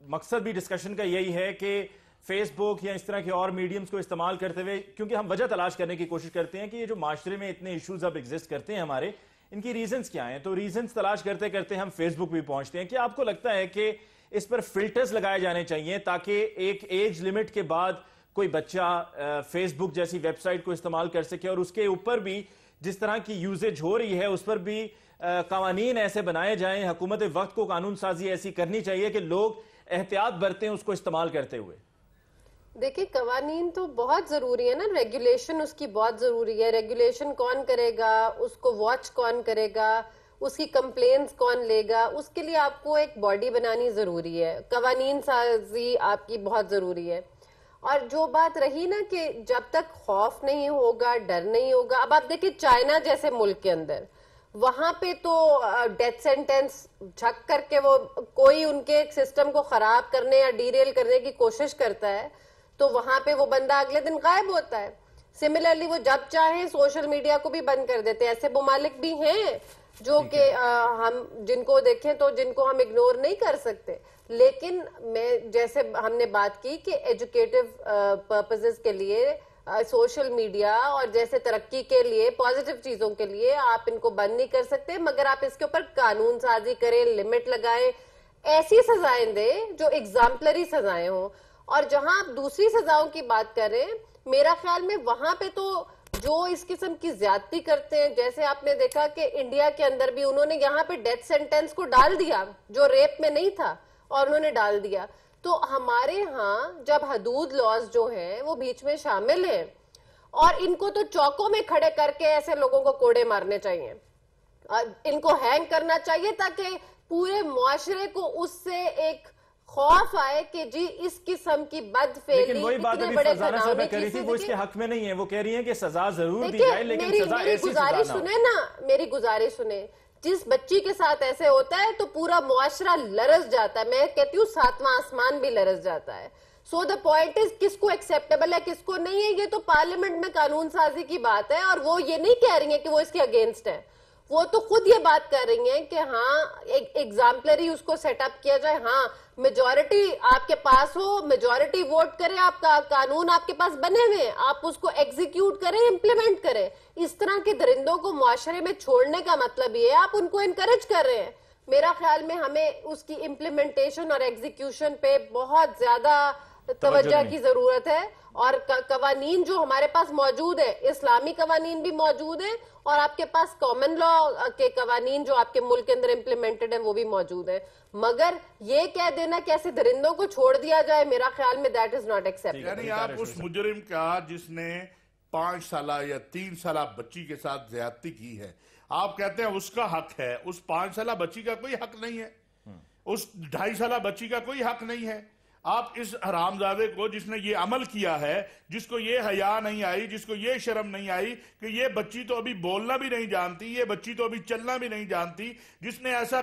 مقصد بھی ڈسکشن کا یہی ہے کہ فیس بک یا اس طرح کے اور میڈیمز کو استعمال کرتے ہوئے، کیونکہ ہم وجہ تلاش کرنے کی کوشش کرتے ہیں کہ یہ جو معاشرے میں اتنے ایشوز اب ایگزسٹ کرتے ہیں ہمارے، ان کی ریزنز کیا ہیں. تو ریزنز تلاش کرتے کرتے ہم فیس بک بھی پہنچتے ہیں. کیا آپ کو لگتا ہے کہ اس پر فلٹرز لگائے جانے چاہیے تاکہ ایک ایج لمٹ کے بعد کوئی بچہ فیس بک جیسی ویب سائٹ کو استعمال کر سکے، اور اس کے اوپر بھی جس طرح کی یوزیج ہو رہی ہے اس پر بھی قوانین ایسے بنائے جائیں، حکومت وقت کو قانون سازی ایسی کرنی چاہیے کہ لوگ احتیاط برتیں اس کو استعمال کرتے ہوئے؟ دیکھیں قوانین تو بہت ضروری ہے نا، ریگولیشن اس کی بہت ضروری ہے. ریگولیشن کون کرے گا، اس کو واچ کون کرے گا، اس کی کمپلینز کون لے گا، اس کے لیے آپ کو ایک باڈی بنانی ضروری ہے. قوانین سازی آپ کی بہت ضروری ہے. اور جو بات رہی نا کہ جب تک خوف نہیں ہوگا، ڈر نہیں ہوگا، اب آپ دیکھیں چائنا جیسے ملک کے اندر، وہاں پہ تو ڈیتھ سینٹینس جھک کر کے وہ کوئی ان کے سسٹم کو خراب کرنے یا ڈیریل کرنے کی کوشش کرتا ہے تو وہاں پہ وہ بندہ اگلے دن غائب ہوتا ہے. سملرلی وہ جب چاہیں سوشل میڈیا کو بھی بند کر دیتے ہیں. ایسے ممالک بھی ہیں جو کہ ہم جن کو دیکھیں تو جن کو ہم اگنور نہیں کر سکتے. لیکن میں جیسے ہم نے بات کی کہ ایجوکیٹو پرپزز کے لیے سوشل میڈیا اور جیسے ترقی کے لیے پازیٹیو چیزوں کے لیے آپ ان کو بند نہیں کر سکتے، مگر آپ اس کے اوپر قانون سازی کریں، لمٹ لگائیں، ایسی سزائیں دیں جو ایگزامپلری سزائیں ہوں. اور جہاں آپ دوسری سزاؤں کی بات کر رہے ہیں، میرا خیال میں وہاں پہ تو جو اس قسم کی زیادتی کرتے ہیں، جیسے آپ نے دیکھا کہ انڈیا کے اندر بھی انہوں نے یہاں پہ ڈیتھ سینٹینس کو ڈال دیا جو ریپ میں نہیں تھا، اور انہوں نے ڈال دیا. تو ہمارے ہاں جب حدود لاز جو ہیں وہ بیچ میں شامل ہیں، اور ان کو تو چوکوں میں کھڑے کر کے ایسے لوگوں کو کوڑے مارنے چاہیے، ان کو ہینگ کرنا چاہیے تاکہ پورے معاشرے کو اس سے ایک خوف آئے کہ جی اس قسم کی بد فعلی، لیکن وہی بات ابھی فرزانہ صاحبہ کہہ رہی تھی، وہ اس کے حق میں نہیں ہے. وہ کہہ رہی ہیں کہ سزا ضرور دی جائے لیکن سزا ایسی سزا نہ ہو. میری گزارش سنیں، جس بچی کے ساتھ ایسے ہوتا ہے تو پورا معاشرہ لرز جاتا ہے. میں کہتی ہوں 7واں آسمان بھی لرز جاتا ہے. سو دا پوائنٹ از کس کو ایکسیپٹیبل ہے کس کو نہیں ہے. یہ تو پارلیمنٹ میں قانون سازی کی بات ہے، اور وہ یہ نہیں کہہ رہی ہیں کہ وہ اس کے اگینسٹ ہے. وہ تو خود یہ بات کر رہی ہیں کہ ہاں ایک ایگزامپلری اس کو سیٹ اپ کیا جائے. ہاں میجورٹی آپ کے پاس ہو، میجورٹی ووٹ کرے، آپ کا قانون آپ کے پاس بنے ہوئے، آپ اس کو ایگزیکیوٹ کریں، امپلیمنٹ کریں. اس طرح کے درندوں کو معاشرے میں چھوڑنے کا مطلب یہ ہے آپ ان کو انکریج کر رہے ہیں. میرا خیال میں ہمیں اس کی امپلیمنٹیشن اور ایگزیکیوشن پہ بہت زیادہ توجہ کی ضرورت ہے. اور قوانین جو ہمارے پاس موجود ہیں، اسلامی قوانین بھی موجود ہیں، اور آپ کے پاس کامن لا کے قوانین جو آپ کے ملک کے اندر امپلیمنٹڈ ہیں وہ بھی موجود ہیں. مگر یہ کہہ دینا کہ ایسے درندوں کو چھوڑ دیا جائے، میرا خیال میں دیٹ از ناٹ ایکسیپٹیبل. یعنی آپ اس مجرم کا جس نے 5 سالہ یا 3 سالہ بچی کے ساتھ زیادتی کی ہے، آپ کہتے ہیں اس کا حق ہے، اس 5 سالہ بچی کا کوئی حق نہیں ہے؟ اس 2.5 سالہ بچی کا کوئی حق نہیں ہے؟ آپ اس حرامزادے کو جس نے یہ عمل کیا ہے، جس کو یہ حیا نہیں آئی، جس کو یہ شرم نہیں آئی کہ یہ بچی تو ابھی بولنا بھی نہیں جانتی، یہ بچی تو ابھی چلنا بھی نہیں جانتی، جس نے ایسا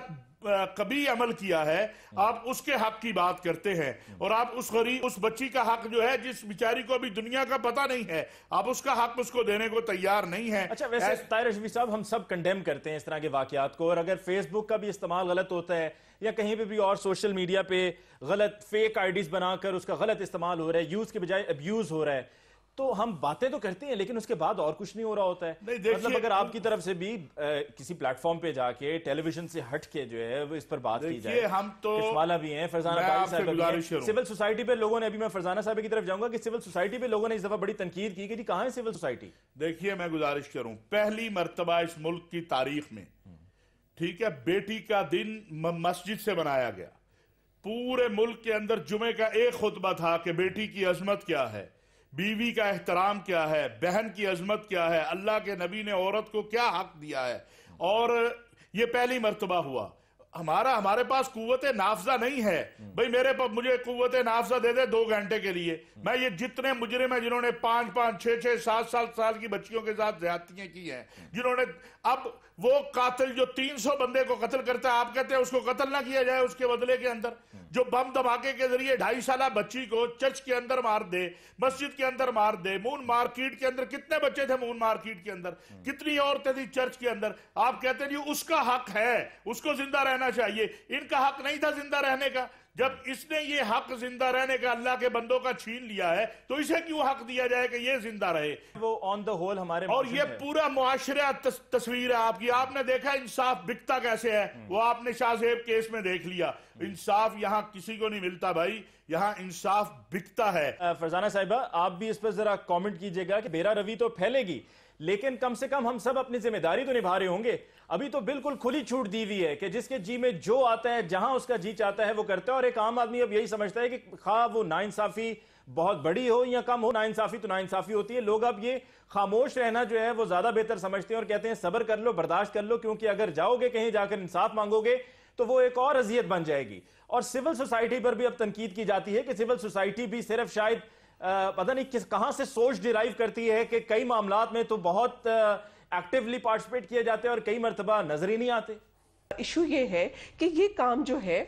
کبھی عمل کیا ہے، آپ اس کے حق کی بات کرتے ہیں، اور آپ اس بچی کا حق جو ہے جس بیچاری کو ابھی دنیا کا پتہ نہیں ہے، آپ اس کا حق اس کو دینے کو تیار نہیں ہیں۔ اچھا، ویسے طاہر اشرفی صاحب، ہم سب کنڈیم کرتے ہیں اس طرح کے واقعات کو، اور اگر فیس بک کا بھی استعمال غلط ہوتا ہے یا کہیں پہ بھی اور سوشل میڈیا پہ غلط فیک آئی ڈیز بنا کر اس کا غلط استعمال ہو رہا ہے، یوز کے بجائے ابیوز ہو رہا ہے، تو ہم باتیں تو کرتے ہیں لیکن اس کے بعد اور کچھ نہیں ہو رہا ہوتا ہے۔ مطلب اگر آپ کی طرف سے بھی کسی پلیٹ فارم پہ جا کے ٹیلی ویژن سے ہٹ کے جو ہے وہ اس پر بات کی جائے، ہم تو کشمالہ بھی ہیں، فرزانہ باری صاحبہ بھی ہیں، سول سوسائٹی پہ لوگوں نے، ابھی میں فرزانہ صاحبہ کی طرف جاؤں گا کہ سول سوسائٹی پہ لوگوں نے اس دفعہ بڑی تنقید کی کہ جی کہاں ہے سول سوسائٹی؟ دیکھیے میں گزارش کروں، پہلی مرتبہ اس ملک کی تاریخ میں، ٹھیک ہے، بیٹی کا دن مسجد سے بنایا گیا، پورے ملک کے اندر جمعے کا ایک خطبہ تھا کہ بیٹی کی عظمت کیا ہے، بیوی کا احترام کیا ہے، بہن کی عظمت کیا ہے، اللہ کے نبی نے عورت کو کیا حق دیا ہے، اور یہ پہلی مرتبہ ہوا۔ ہمارے پاس قوت نافذہ نہیں ہے، بھئی مجھے قوت نافذہ دے دے 2 گھنٹے کے لیے، میں یہ جتنے مجرم ہیں جنہوں نے 5 6 7 سال کی بچیوں کے ساتھ زیادتیاں کی ہیں، جنہوں نے، اب وہ قاتل جو 300 بندے کو قتل کرتا ہے، آپ کہتے ہیں اس کو قتل نہ کیا جائے اس کے بدلے کے اندر، جو بم دھماکے کے ذریعے 2.5 سالہ بچی کو چرچ کے اندر مار دے، مسجد کے اندر مار دے، مون مارکیٹ کے اندر کتنے بچے تھے، مون مارکیٹ کے اندر کتنی عورتیں تھی چرچ کے اندر، آپ کہتے ہیں جی اس کا حق ہے، اس کو زندہ رہنا چاہیے، ان کا حق نہیں تھا زندہ رہنے کا؟ جب اس نے یہ حق زندہ رہنے کا اللہ کے بندوں کا چھین لیا ہے تو اسے کیوں حق دیا جائے کہ یہ زندہ رہے؟ وہ آن دا ہول ہمارے، اور یہ پورا معاشرہ تصویر ہے آپ کی، آپ نے دیکھا انصاف بکتا کیسے ہے، وہ آپ نے شاہ زیب کیس میں دیکھ لیا، انصاف یہاں کسی کو نہیں ملتا بھائی، یہاں انصاف بکتا ہے۔ فرزانہ صاحبہ، آپ بھی اس پر ذرا کامنٹ کیجئے گا کہ بیرا روی تو پھیلے گی لیکن کم سے کم ہم سب اپنی ذمہ داری تو نبھا رہے ہوں گے۔ ابھی تو بالکل کھلی چھوٹ دی ہوئی ہے کہ جس کے جی میں جو آتا ہے، جہاں اس کا جی چاہتا ہے وہ کرتا ہے، اور ایک عام آدمی اب یہی سمجھتا ہے کہ خواہ وہ ناانصافی بہت بڑی ہو یا کم ہو، ناانصافی تو ناانصافی ہوتی ہے۔ لوگ اب یہ خاموش رہنا جو ہے وہ زیادہ بہتر سمجھتے ہیں اور کہتے ہیں صبر کر لو، برداشت کر لو، کیونکہ اگر جاؤ گے کہیں جا کر انصاف مانگو گے تو وہ ایک اور اذیت بن جائے گی۔ اور سول سوسائٹی پر بھی اب تنقید کی جاتی ہے کہ سول سوسائٹی بھی صرف شاید پتہ نہیں کہاں سے سوچ ڈیرائیو کرتی ہے کہ کئی معاملات میں تو بہت ایکٹیولی پارٹیسپیٹ کیے جاتے ہیں اور کئی مرتبہ نظر ہی نہیں آتے۔ ایشو یہ ہے کہ یہ کام جو ہے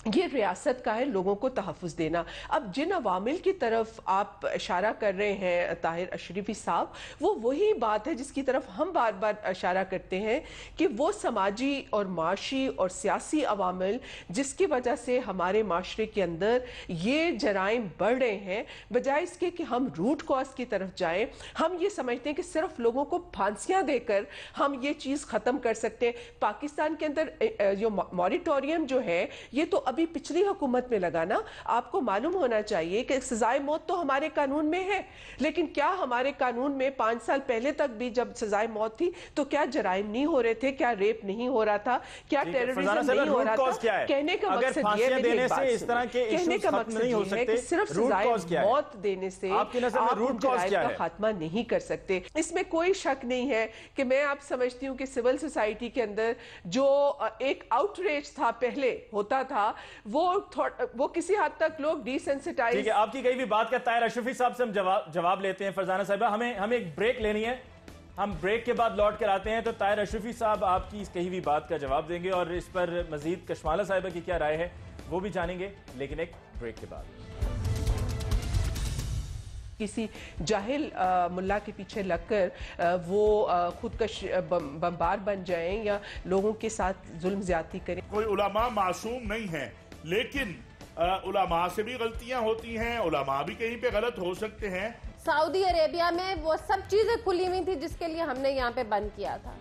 یہ ریاست کا ہے لوگوں کو تحفظ دینا۔ اب جن عوامل کی طرف آپ اشارہ کر رہے ہیں طاہر اشرفی صاحب، وہ وہی بات ہے جس کی طرف ہم بار بار اشارہ کرتے ہیں کہ وہ سماجی اور معاشی اور سیاسی عوامل جس کی وجہ سے ہمارے معاشرے کے اندر یہ جرائم بڑھ رہے ہیں، بجائے اس کے کہ ہم روٹ کاز کی طرف جائیں، ہم یہ سمجھتے ہیں کہ صرف لوگوں کو پھانسیاں دے کر ہم یہ چیز ختم کر سکتے ہیں۔ پاکستان کے اندر جو موریٹوریم جو ہے یہ تو ابھی پچھلی حکومت میں لگا نا۔ آپ کو معلوم ہونا چاہیے کہ سزائے موت تو ہمارے قانون میں ہے، لیکن کیا ہمارے قانون میں 5 سال پہلے تک بھی جب سزائے موت تھی تو کیا جرائم نہیں ہو رہے تھے؟ کیا ریپ نہیں ہو رہا تھا؟ کیا ٹیررزم نہیں ہو رہا تھا؟ کہنے کا مقصد یہ ہے، کہنے کا مقصد یہ ہے کہ صرف سزائے موت دینے سے آپ جرائم کا خاتمہ نہیں کر سکتے۔ اس میں کوئی شک نہیں ہے کہ میں آپ سمجھتی ہوں کہ سول سوسائٹی کے اندر جو ایک آؤٹ ریج تھا پہلے ہوتا تھا، وہ کسی حد تک لوگ ڈی سینسٹائز۔ ٹھیک ہے، آپ کی کئی بھی بات کا طاہر اشرفی صاحب سے ہم جواب لیتے ہیں۔ فرزانہ صاحبہ، ہمیں ایک بریک لینی ہے، ہم بریک کے بعد لوٹ کر آتے ہیں تو طاہر اشرفی صاحب آپ کی اس کہی ہوئی بات کا جواب دیں گے اور اس پر مزید کشمالہ صاحبہ کی کیا رائے ہے وہ بھی جانیں گے، لیکن ایک بریک کے بعد۔ کسی جاہل ملا کے پیچھے لگ کر وہ خودکش بمبار بن جائیں یا لوگوں کے ساتھ ظلم زیادتی کریں۔ کوئی علماء معصوم نہیں ہیں، لیکن علماء سے بھی غلطیاں ہوتی ہیں، علماء بھی کہیں پہ غلط ہو سکتے ہیں۔ سعودی عربیہ میں وہ سب چیزیں کھلی ہوئی تھی جس کے لیے ہم نے یہاں پہ بند کیا تھا۔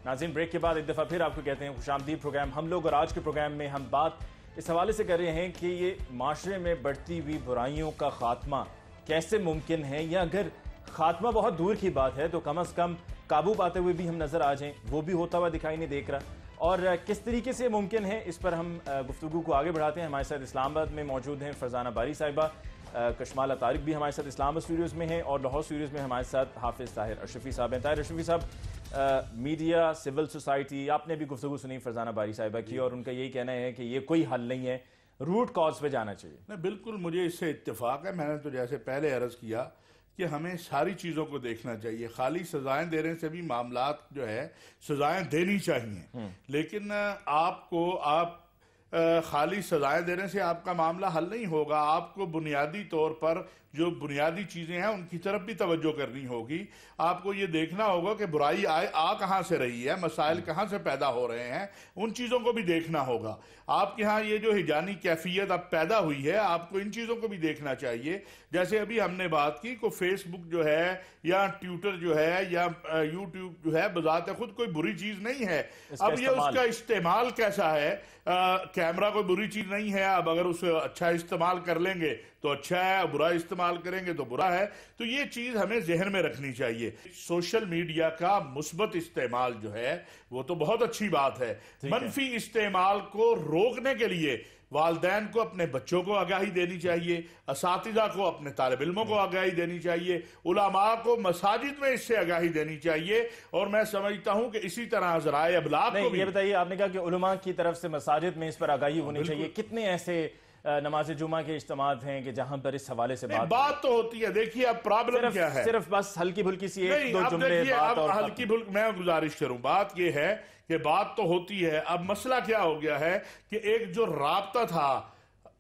ناظرین، بریک کے بعد ایک دفعہ پھر آپ کو کہتے ہیں خوش آمدید پروگرام ہم لوگ، اور آج کے پروگرام میں ہم بات اس حوالے سے کر رہے ہیں کہ یہ معاشرے میں بڑھتی ہوئی برائیوں کا خاتمہ کیسے ممکن ہے، یا اگر خاتمہ بہت دور کی بات ہے تو کم از کم قابو پاتے ہوئے بھی ہم نظر آ جائیں، وہ بھی ہوتا ہوا دکھائی نہیں دیکھ رہا، اور کس طریقے سے ممکن ہے اس پر ہم گفتگو کو آگے بڑھاتے ہیں۔ ہمارے ساتھ اسلام آباد میں موجود ہیں فرزانہ باری صاحبہ، کشمالہ طارق بھی ہمارے ساتھ اسلام آباد اسٹوڈیوز میں ہیں، اور لاہور اسٹوڈیوز میں ہمارے ساتھ حافظ طاہر اشرفی صاحب ہیں۔ طاہر اشرفی صاحب، میڈیا، سول سوسائٹی، آپ نے بھی گفتگو سنی فرزانہ باری صاحبہ کی، اور ان کا یہی کہنا ہے کہ یہ کوئی حل نہیں ہے، روٹ کاز پہ جانا چاہیے۔ نہیں، بالکل مجھے اس سے اتفاق ہے۔ میں نے تو جیسے پہلے عرض کیا کہ ہمیں ساری چیزوں کو دیکھنا چاہیے، خالی سزائیں دینے سے بھی معاملات جو ہے سزائیں دینی چاہیے، لیکن آپ خالی سزائیں دینے سے آپ کا معاملہ حل نہیں ہوگا۔ آپ کو بنیادی طور پر جو بنیادی چیزیں ہیں ان کی طرف بھی توجہ کرنی ہوگی۔ آپ کو یہ دیکھنا ہوگا کہ برائی کہاں سے رہی ہے، مسائل کہاں سے پیدا ہو رہے ہیں، ان چیزوں کو بھی دیکھنا ہوگا۔ آپ کے ہاں یہ جو ہجانی کیفیت اب پیدا ہوئی ہے، آپ کو ان چیزوں کو بھی دیکھنا چاہیے۔ جیسے ابھی ہم نے بات کی کہ فیس بک جو ہے یا ٹویٹر جو ہے یا یوٹیوب جو ہے بذات خود کوئی بری چیز نہیں ہے، اب یہ اس کا استعمال کیسا ہے۔ کیمرہ کوئی بری چیز نہیں ہے، اب اگر اسے اچھا استعمال کر لیں گے تو اچھا ہے، برا استعمال کریں گے تو برا ہے۔ تو یہ چیز ہمیں ذہن میں رکھنی چاہیے۔ سوشل میڈیا کا مثبت استعمال جو ہے وہ تو بہت اچھی بات ہے، منفی استعمال کو روکنے کے لیے والدین کو اپنے بچوں کو آگاہی دینی چاہیے، اساتذہ کو اپنے طالب علموں کو آگاہی دینی چاہیے، علماء کو مساجد میں اس سے آگاہی دینی چاہیے، اور میں سمجھتا ہوں کہ اسی طرح ذرائع ابلاغ کو بھی۔ یہ بتائیے، آپ نے کہا کہ علماء کی طرف سے مساجد میں اس پر آگاہی ہونی چاہیے، کتنے ایسے نماز جمعہ کے اجتماعات ہیں کہ جہاں پر اس حوالے سے بات تو ہوتی ہے؟ دیکھیے اب پرابلم کیا ہے، صرف بس ہلکی بھلکی سی ایک دو جملے بات، اور ہلکی بھلکی میں گزارش کروں، بات یہ ہے کہ بات تو ہوتی ہے، اب مسئلہ کیا ہو گیا ہے کہ ایک جو رابطہ تھا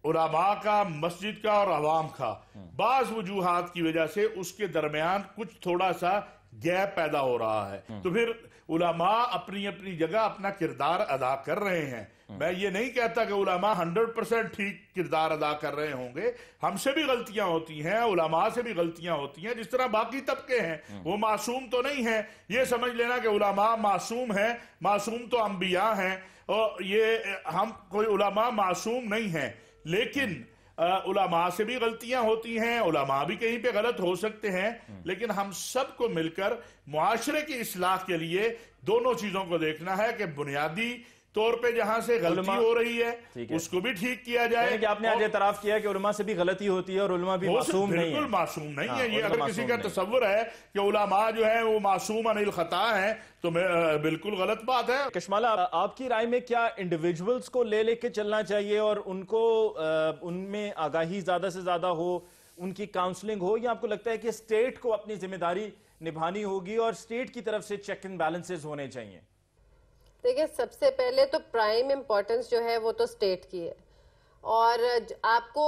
علماء کا، مسجد کا اور عوام کا، بعض وجوہات کی وجہ سے اس کے درمیان کچھ تھوڑا سا گیپ پیدا ہو رہا ہے، تو پھر علماء اپنی اپنی جگہ اپنا کردار ادا کر رہے ہیں۔ میں یہ نہیں کہتا کہ علماء 100% ٹھیک کردار ادا کر رہے ہوں گے، ہم سے بھی غلطیاں ہوتی ہیں، علماء سے بھی غلطیاں ہوتی ہیں، جس طرح باقی طبقے ہیں، وہ معصوم تو نہیں ہیں۔ یہ سمجھ لینا کہ علماء معصوم ہیں، معصوم تو انبیاء ہیں، اور یہ ہم کوئی علماء معصوم نہیں ہیں، لیکن علماء سے بھی غلطیاں ہوتی ہیں، علماء بھی کہیں پہ غلط ہو سکتے ہیں، لیکن ہم سب کو مل کر معاشرے کی اصلاح کے لیے دونوں چیزوں کو دیکھنا ہے کہ بنیادی طور پہ جہاں سے غلطی ہو رہی ہے اس کو بھی ٹھیک کیا جائے۔ یعنی کہ آپ نے آج اعتراف کیا کہ علماء سے بھی غلطی ہوتی ہے اور علماء بھی معصوم نہیں ہیں۔ بالکل معصوم نہیں ہے۔ یہ اگر کسی کا تصور ہے کہ علماء جو ہیں وہ معصوم عن الخطا ہیں تو بالکل غلط بات ہے۔ کشمالہ، آپ کی رائے میں کیا انڈیویجولز کو لے کے چلنا چاہیے اور ان کو ان میں آگاہی زیادہ سے زیادہ ہو، ان کی کاؤنسلنگ ہو، یا آپ کو لگتا ہے کہ اسٹیٹ کو اپنی ذمہ داری نبھانی ہوگی اور اسٹیٹ کی طرف سے چیک اینڈ بیلنسز ہونے چاہیے؟ دیکھیں، سب سے پہلے تو پرائم امپورٹنس جو ہے وہ تو اسٹیٹ کی ہے، اور آپ کو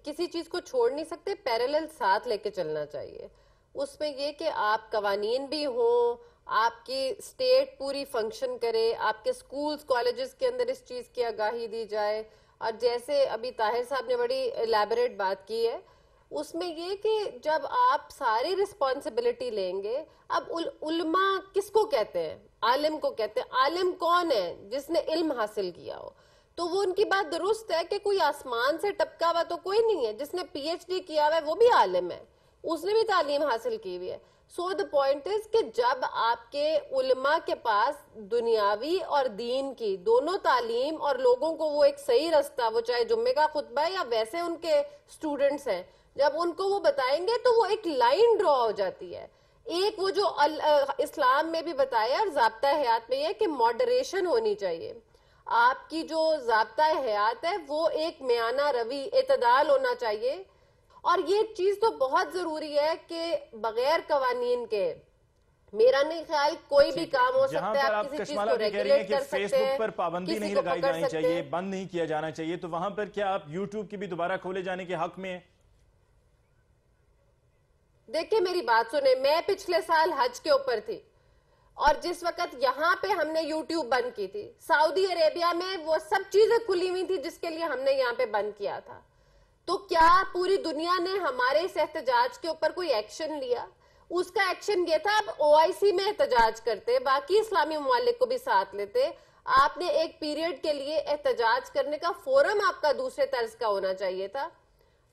کسی چیز کو چھوڑ نہیں سکتے، پیرالل ساتھ لے کے چلنا چاہیے۔ اس میں یہ کہ آپ قوانین بھی ہوں، آپ کی اسٹیٹ پوری فنکشن کرے، آپ کے سکولز کالجز کے اندر اس چیز کی آگاہی دی جائے، اور جیسے ابھی طاہر صاحب نے بڑی الیبوریٹ بات کی ہے، اس میں یہ کہ جب آپ ساری رسپانسبلٹی لیں گے، اب علماء کس کو کہتے ہیں؟ عالم کو کہتے ہیں۔ عالم کون ہے؟ جس نے علم حاصل کیا ہو۔ تو وہ ان کی بات درست ہے کہ کوئی آسمان سے ٹپکا ہوا تو کوئی نہیں ہے، جس نے پی ایچ ڈی کیا ہوا ہے وہ بھی عالم ہے، اس نے بھی تعلیم حاصل کی ہوئی ہے۔ سو the point is کہ جب آپ کے علماء کے پاس دنیاوی اور دین کی دونوں تعلیم اور لوگوں کو وہ ایک صحیح رستہ، وہ چاہے جمعے کا خطبہ ہے یا ویسے ان کے اسٹوڈنٹس ہیں، جب ان کو وہ بتائیں گے تو وہ ایک لائن ڈرا ہو جاتی ہے۔ ایک وہ جو اسلام میں بھی بتایا اور ضابطہ حیات میں یہ کہ ماڈریشن ہونی چاہیے۔ آپ کی جو ضابطہ حیات ہے وہ ایک میانہ روی، اعتدال ہونا چاہیے، اور یہ چیز تو بہت ضروری ہے کہ بغیر قوانین کے میرا نہیں خیال کوئی بھی کام ہو سکتا ہے۔ آپ کسی چیز کو ریگولیٹ کر سکتے ہیں، فیس بک پر پابندی نہیں لگائی جانی چاہیے، بند نہیں کیا جانا چاہیے، تو وہاں پر کیا آپ یوٹیوب کی بھی دوبارہ کھولے جانے کے حق میں ہیں؟ دیکھیں میری بات سنیں، میں پچھلے سال حج کے اوپر تھی، اور جس وقت یہاں پہ ہم نے یوٹیوب بند کی تھی، سعودی عربیہ میں وہ سب چیزیں کھلی ہوئی تھی جس کے لیے ہم نے یہاں پہ بند کیا تھا۔ تو کیا پوری دنیا نے ہمارے اس احتجاج کے اوپر کوئی ایکشن لیا؟ اس کا ایکشن یہ تھا اب OIC میں احتجاج کرتے، باقی اسلامی ممالک کو بھی ساتھ لیتے۔ آپ نے ایک پیریڈ کے لیے احتجاج کرنے کا فورم آپ کا دوسرے طرز کا ہونا چاہیے تھا،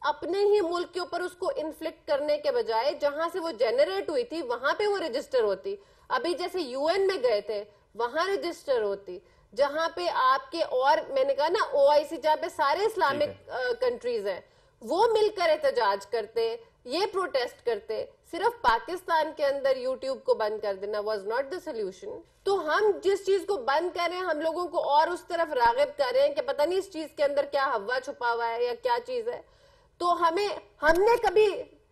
اپنے ہی ملک کے اوپر اس کو انفلکٹ کرنے کے بجائے جہاں سے وہ جنریٹ ہوئی تھی وہاں پہ وہ رجسٹر ہوتی۔ ابھی جیسے UN میں گئے تھے وہاں رجسٹر ہوتی، جہاں پہ آپ کے، اور میں نے کہا نا OIC جہاں پہ سارے اسلامک کنٹریز ہیں، وہ مل کر احتجاج کرتے, یہ پروٹیسٹ کرتے. صرف پاکستان کے اندر یوٹیوب کو بند کر دینا واز ناٹ دا سولوشن. تو ہم جس چیز کو بند کر رہے ہیں, ہم لوگوں کو اور اس طرف راغب کر رہے ہیں کہ پتہ نہیں اس چیز کے اندر کیا ہوا چھپا ہوا ہے یا کیا چیز ہے. تو ہم نے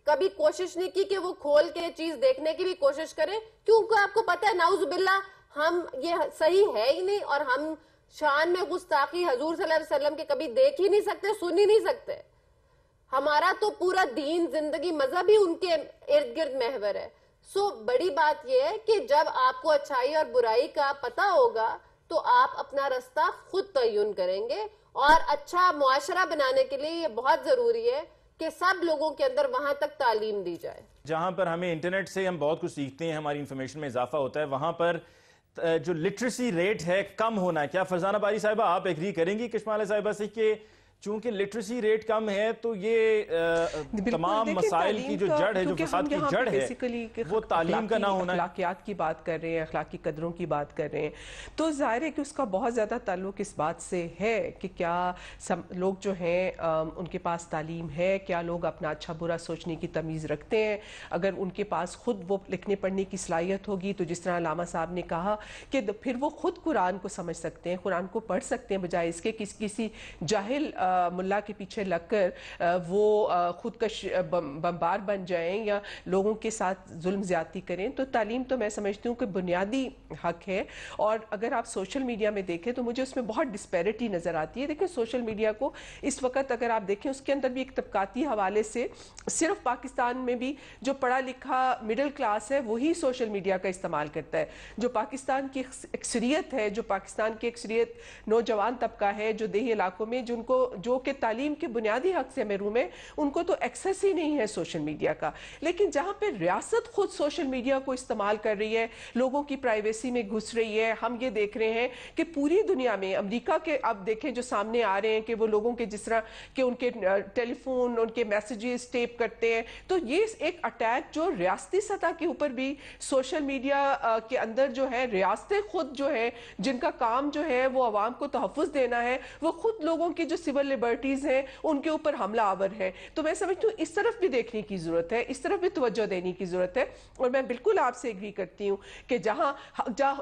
کبھی کوشش نہیں کی کہ وہ کھول کے چیز دیکھنے کی بھی کوشش کریں, کیونکہ آپ کو پتہ ہے نعوذ باللہ ہم یہ صحیح ہے ہی نہیں, اور ہم شان میں گستاخی حضور صلی اللہ علیہ وسلم کے کبھی دیکھ ہی نہیں سکتے, سن ہی نہیں سکتے. ہمارا تو پورا دین, زندگی, مذہب ہی ان کے ارد گرد محور ہے. سو بڑی بات یہ ہے کہ جب آپ کو اچھائی اور برائی کا پتہ ہوگا تو آپ اپنا رستہ خود تعین کریں گے, اور اچھا معاشرہ بنانے کے لیے یہ بہت ضروری ہے کہ سب لوگوں کے اندر وہاں تک تعلیم دی جائے. جہاں پر ہمیں انٹرنیٹ سے ہم بہت کچھ سیکھتے ہیں, ہماری انفارمیشن میں اضافہ ہوتا ہے, وہاں پر جو لٹریسی ریٹ ہے کم ہونا ہے. کیا فرزانہ باری صاحبہ آپ ایگری کریں گی کشمالہ صاحبہ سے کہ چونکہ لٹریسی ریٹ کم ہے تو یہ تمام مسائل کی جو جڑ ہے, جو فساد کی جڑ ہے, وہ تعلیم کا نہ ہونا ہے. اخلاقیات کی بات کر رہے ہیں, اخلاقی قدروں کی بات کر رہے ہیں, تو ظاہر ہے کہ اس کا بہت زیادہ تعلق اس بات سے ہے کہ کیا لوگ جو ہیں ان کے پاس تعلیم ہے, کیا لوگ اپنا اچھا برا سوچنے کی تمیز رکھتے ہیں. اگر ان کے پاس خود وہ لکھنے پڑھنے کی صلاحیت ہوگی تو جس طرح علامہ صاحب نے کہا کہ پھر وہ خود قرآن کو سمجھ سکتے ہیں, قرآن کو پڑھ سکتے ہیں, بجائے اس کے کسی جاہل ملا کے پیچھے لگ کر وہ خودکش بمبار بن جائیں یا لوگوں کے ساتھ ظلم زیادتی کریں. تو تعلیم تو میں سمجھتی ہوں کہ بنیادی حق ہے. اور اگر آپ سوشل میڈیا میں دیکھیں تو مجھے اس میں بہت ڈسپیرٹی نظر آتی ہے. دیکھیں سوشل میڈیا کو اس وقت اگر آپ دیکھیں اس کے اندر بھی ایک طبقاتی حوالے سے صرف پاکستان میں بھی جو پڑھا لکھا مڈل کلاس ہے وہی سوشل میڈیا کا استعمال کرتا ہے. جو پاکستان کی اکثریت ہے, جو پاکستان کی اکثریت نوجوان طبقہ ہے جو دیہی علاقوں میں جو کہ تعلیم کے بنیادی حق سے محروم ہے, ان کو تو ایکسس ہی نہیں ہے سوشل میڈیا کا. لیکن جہاں پہ ریاست خود سوشل میڈیا کو استعمال کر رہی ہے, لوگوں کی پرائیویسی میں گھس رہی ہے, ہم یہ دیکھ رہے ہیں کہ پوری دنیا میں امریکہ کے اب دیکھیں جو سامنے آ رہے ہیں کہ وہ لوگوں کے جس طرح کہ ان کے ٹیلی فون, ان کے میسیجز ٹیپ کرتے ہیں. تو یہ ایک اٹیک جو ریاستی سطح کے اوپر بھی سوشل میڈیا کے اندر جو ہے ریاستیں خود جو ہے جن کا کام جو ہے وہ عوام کو تحفظ دینا ہے, وہ خود لوگوں کی جو سول لبرٹیز ہیں ان کے اوپر حملہ آور ہے. تو میں سمجھتی ہوں اس طرف بھی دیکھنے کی ضرورت ہے, اس طرف بھی توجہ دینے کی ضرورت ہے. اور میں بالکل آپ سے ایگری کرتی ہوں کہ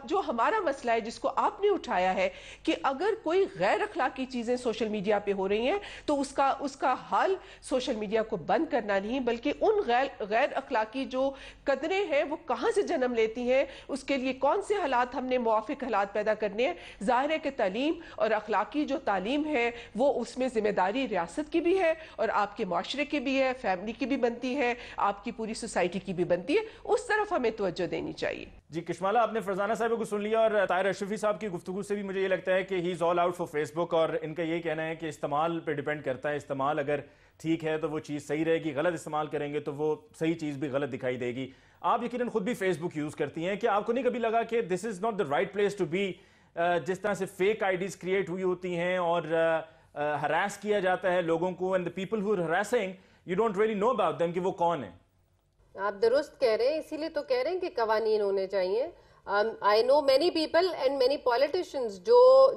جو ہمارا مسئلہ ہے جس کو آپ نے اٹھایا ہے کہ اگر کوئی غیر اخلاقی چیزیں سوشل میڈیا پہ ہو رہی ہیں تو اس کا حل سوشل میڈیا کو بند کرنا نہیں, بلکہ ان غیر اخلاقی جو قدریں ہیں وہ کہاں سے جنم لیتی ہیں, اس کے لیے کون سے حالات ہم نے موافق حالات پیدا کرنے ہیں. ظاہر ہے کہ تعلیم اور اخلاقی جو تعلیم ہے وہ اس میں ذمہ داری ریاست کی بھی ہے اور آپ کے معاشرے کی بھی ہے, فیملی کی بھی بنتی ہے, آپ کی پوری سوسائٹی کی بھی بنتی ہے. اس طرف ہمیں توجہ دینی چاہیے. جی کشمالہ, آپ نے فرزانہ صاحب کو سن لیا, اور طاہر اشرفی صاحب کی گفتگو سے بھی مجھے یہ لگتا ہے کہ ہی از آل آؤٹ فار فیس بک, اور ان کا یہ کہنا ہے کہ استعمال پہ ڈیپینڈ کرتا ہے. استعمال اگر ٹھیک ہے تو وہ چیز صحیح رہے گی, غلط استعمال کریں گے تو وہ صحیح چیز بھی غلط دکھائی دے گی. آپ یقیناً خود بھی فیس بک یوز کرتی ہیں, کہ آپ کو نہیں کبھی لگا کہ this is not the right place to be, جس طرح سے فیک آئی ڈیز کریٹ ہوئی ہوتی ہیں اور ہراس کیا جاتا ہے لوگوں کو, and the people who are harassing you don't really know about them کہ وہ کون ہیں. آپ درست کہہ رہے ہیں, اسی لیے تو کہہ رہے ہیں کہ قوانین ہونے چاہیے. I know many people and many politicians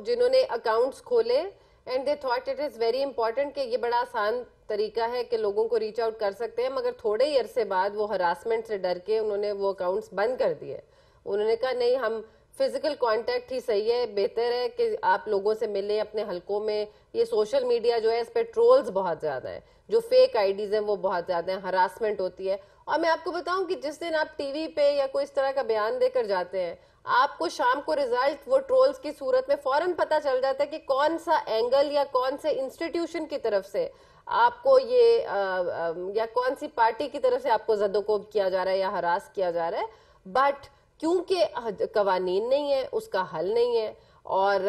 جنہوں نے اکاؤنٹس کھولے and they thought it is very important کہ یہ بڑا آسان طریقہ ہے کہ لوگوں کو ریچ آؤٹ کر سکتے ہیں, مگر تھوڑے ہی عرصے بعد وہ ہراسمنٹ سے ڈر کے انہوں نے وہ اکاؤنٹس بند کر دیے. انہوں نے کہا نہیں, ہم فزیکل کانٹیکٹ ہی صحیح ہے, بہتر ہے کہ آپ لوگوں سے ملیں اپنے حلقوں میں. یہ سوشل میڈیا جو ہے اس پہ ٹرولز بہت زیادہ ہیں, جو فیک آئی ڈیز ہیں وہ بہت زیادہ ہیں, ہراسمنٹ ہوتی ہے. اور میں آپ کو بتاؤں کہ جس دن آپ ٹی وی پہ یا کوئی اس طرح کا بیان دے کر جاتے ہیں, آپ کو شام کو رزلٹ وہ ٹرولز کی صورت میں فوراً پتہ چل جاتا ہے کہ کون سا اینگل یا کون سے انسٹیٹیوشن کی طرف سے آپ کو یہ یا کون سی پارٹی کی طرف سے آپ کو زد و کوب کیا جا رہا ہے یا ہراس کیا جا رہا ہے. بٹ کیونکہ قوانین نہیں ہے, اس کا حل نہیں ہے, اور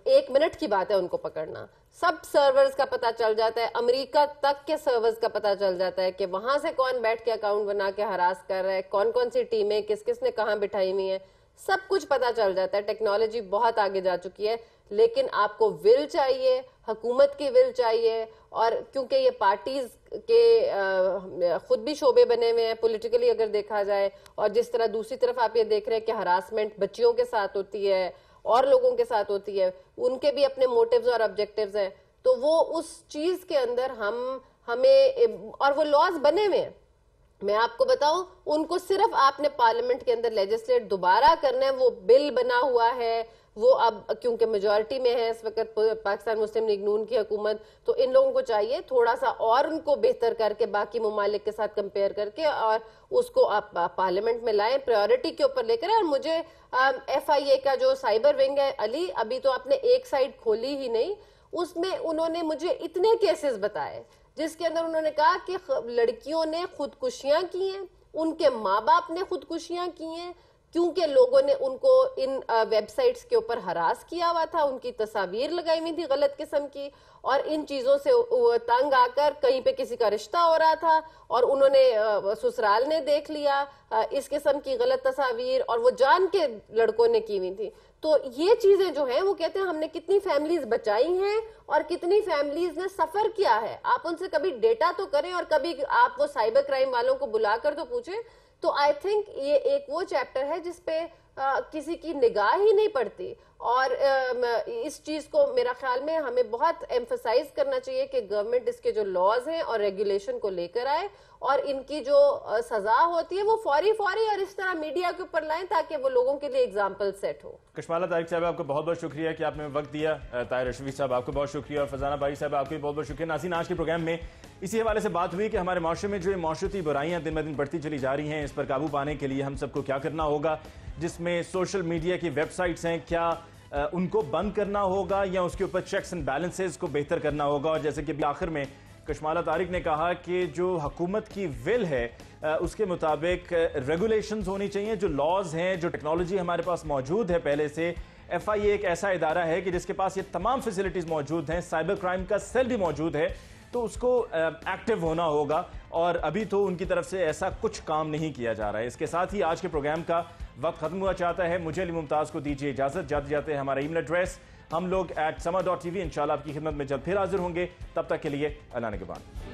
1 منٹ کی بات ہے ان کو پکڑنا. سب سرورز کا پتہ چل جاتا ہے, امریکہ تک کے سرورز کا پتہ چل جاتا ہے کہ وہاں سے کون بیٹھ کے اکاؤنٹ بنا کے ہراس کر رہا ہے, کون کون سی ٹیمیں کس کس نے کہاں بٹھائی ہوئی ہیں, سب کچھ پتہ چل جاتا ہے. ٹیکنالوجی بہت آگے جا چکی ہے, لیکن آپ کو ول چاہیے, حکومت کی ول چاہیے. اور کیونکہ یہ پارٹیز کے خود بھی شعبے بنے ہوئے ہیں پولیٹیکلی اگر دیکھا جائے, اور جس طرح دوسری طرف آپ یہ دیکھ رہے ہیں کہ ہراسمنٹ بچیوں کے ساتھ ہوتی ہے اور لوگوں کے ساتھ ہوتی ہے, ان کے بھی اپنے موٹیوز اور آبجیکٹیوز ہیں. تو وہ اس چیز کے اندر ہمیں اور وہ لاز بنے ہوئے ہیں. میں آپ کو بتاؤں, ان کو صرف آپ نے پارلیمنٹ کے اندر لیجسلیٹ دوبارہ کرنا ہے. وہ بل بنا ہوا ہے, وہ اب کیونکہ میجورٹی میں ہے اس وقت پاکستان مسلم لیگ نون کی حکومت, تو ان لوگوں کو چاہیے تھوڑا سا اور ان کو بہتر کر کے باقی ممالک کے ساتھ کمپیئر کر کے اور اس کو آپ پارلیمنٹ میں لائیں, پریورٹی کے اوپر لے کر. اور مجھے ایف آئی اے کا جو سائبر ونگ ہے علی, ابھی تو آپ نے ایک سائڈ کھولی ہی نہیں, اس میں انہوں نے مجھے اتنے کیسز بتائے جس کے اندر انہوں نے کہا کہ لڑکیوں نے خودکشیاں کی ہیں, ان کے ماں باپ نے خودکشیاں کی ہیں کیونکہ لوگوں نے ان کو ان ویب سائٹس کے اوپر ہراس کیا ہوا تھا, ان کی تصاویر لگائی ہوئی تھی غلط قسم کی, اور ان چیزوں سے تنگ آ کر کہیں پہ کسی کا رشتہ ہو رہا تھا اور انہوں نے سسرال نے دیکھ لیا اس قسم کی غلط تصاویر, اور وہ جان کے لڑکوں نے کی ہوئی تھی. تو یہ چیزیں جو ہیں وہ کہتے ہیں ہم نے کتنی فیملیز بچائی ہیں اور کتنی فیملیز نے سفر کیا ہے. آپ ان سے کبھی ڈیٹا تو کریں اور کبھی آپ وہ سائبر کرائم والوں کو بلا کر تو پوچھیں. تو آئی تھنک یہ ایک وہ چیپٹر ہے جس پہ کسی کی نگاہ ہی نہیں پڑتی, اور اس چیز کو میرا خیال میں ہمیں بہت ایمفسائز کرنا چاہیے کہ گورنمنٹ اس کے جو لاز ہیں اور ریگولیشن کو لے کر آئے اور ان کی جو سزا ہوتی ہے وہ فوری اور اس طرح میڈیا کے اوپر لائیں تاکہ وہ لوگوں کے لیے اگزامپل سیٹ ہو. کشمالہ طارق صاحب آپ کو بہت بہت شکریہ کہ آپ نے وقت دیا. طاہر اشرفی صاحب آپ کو بہت شکریہ, اور فضانہ باری صاحب آپ کو بھی بہت بہت شکریہ. ناظرین, آج کے پروگرام میں اسی حوالے سے بات ہوئی کہ ہمارے معاشرے میں جو یہ معاشرتی برائیاں دن بدن بڑھتی چلی جا رہی ہیں, اس پر قابو پانے کے لیے ہم سب کو کیا کرنا ہوگا, جس میں سوشل میڈیا کی ویب سائٹس ہیں, کیا ان کو بند کرنا ہوگا یا اس کے اوپر چیکس اینڈ بیلنسز کو بہتر کرنا ہوگا. اور جیسے کہ آخر میں کشمالہ طارق نے کہا کہ جو حکومت کی ول ہے اس کے مطابق ریگولیشنز ہونی چاہیے, جو لاز ہیں, جو ٹیکنالوجی ہمارے پاس موجود ہے پہلے سے. ایف آئی اے ایک ایسا ادارہ ہے کہ جس کے پاس یہ تمام فیسلٹیز موجود ہیں, سائبر کرائم کا سیل بھی موجود ہے, تو اس کو ایکٹیو ہونا ہوگا, اور ابھی تو ان کی طرف سے ایسا کچھ کام نہیں کیا جا رہا ہے. اس کے ساتھ ہی آج کے پروگرام کا وقت ختم ہوا چاہتا ہے. مجھے علی ممتاز کو دیجیے اجازت. جاتے جاتے ہمارا ای میل ایڈریس ہم لوگ @sama.tv انشاءاللہ آپ کی خدمت میں جلد پھر حاضر ہوں گے. تب تک کے لیے اللہ نگہبان.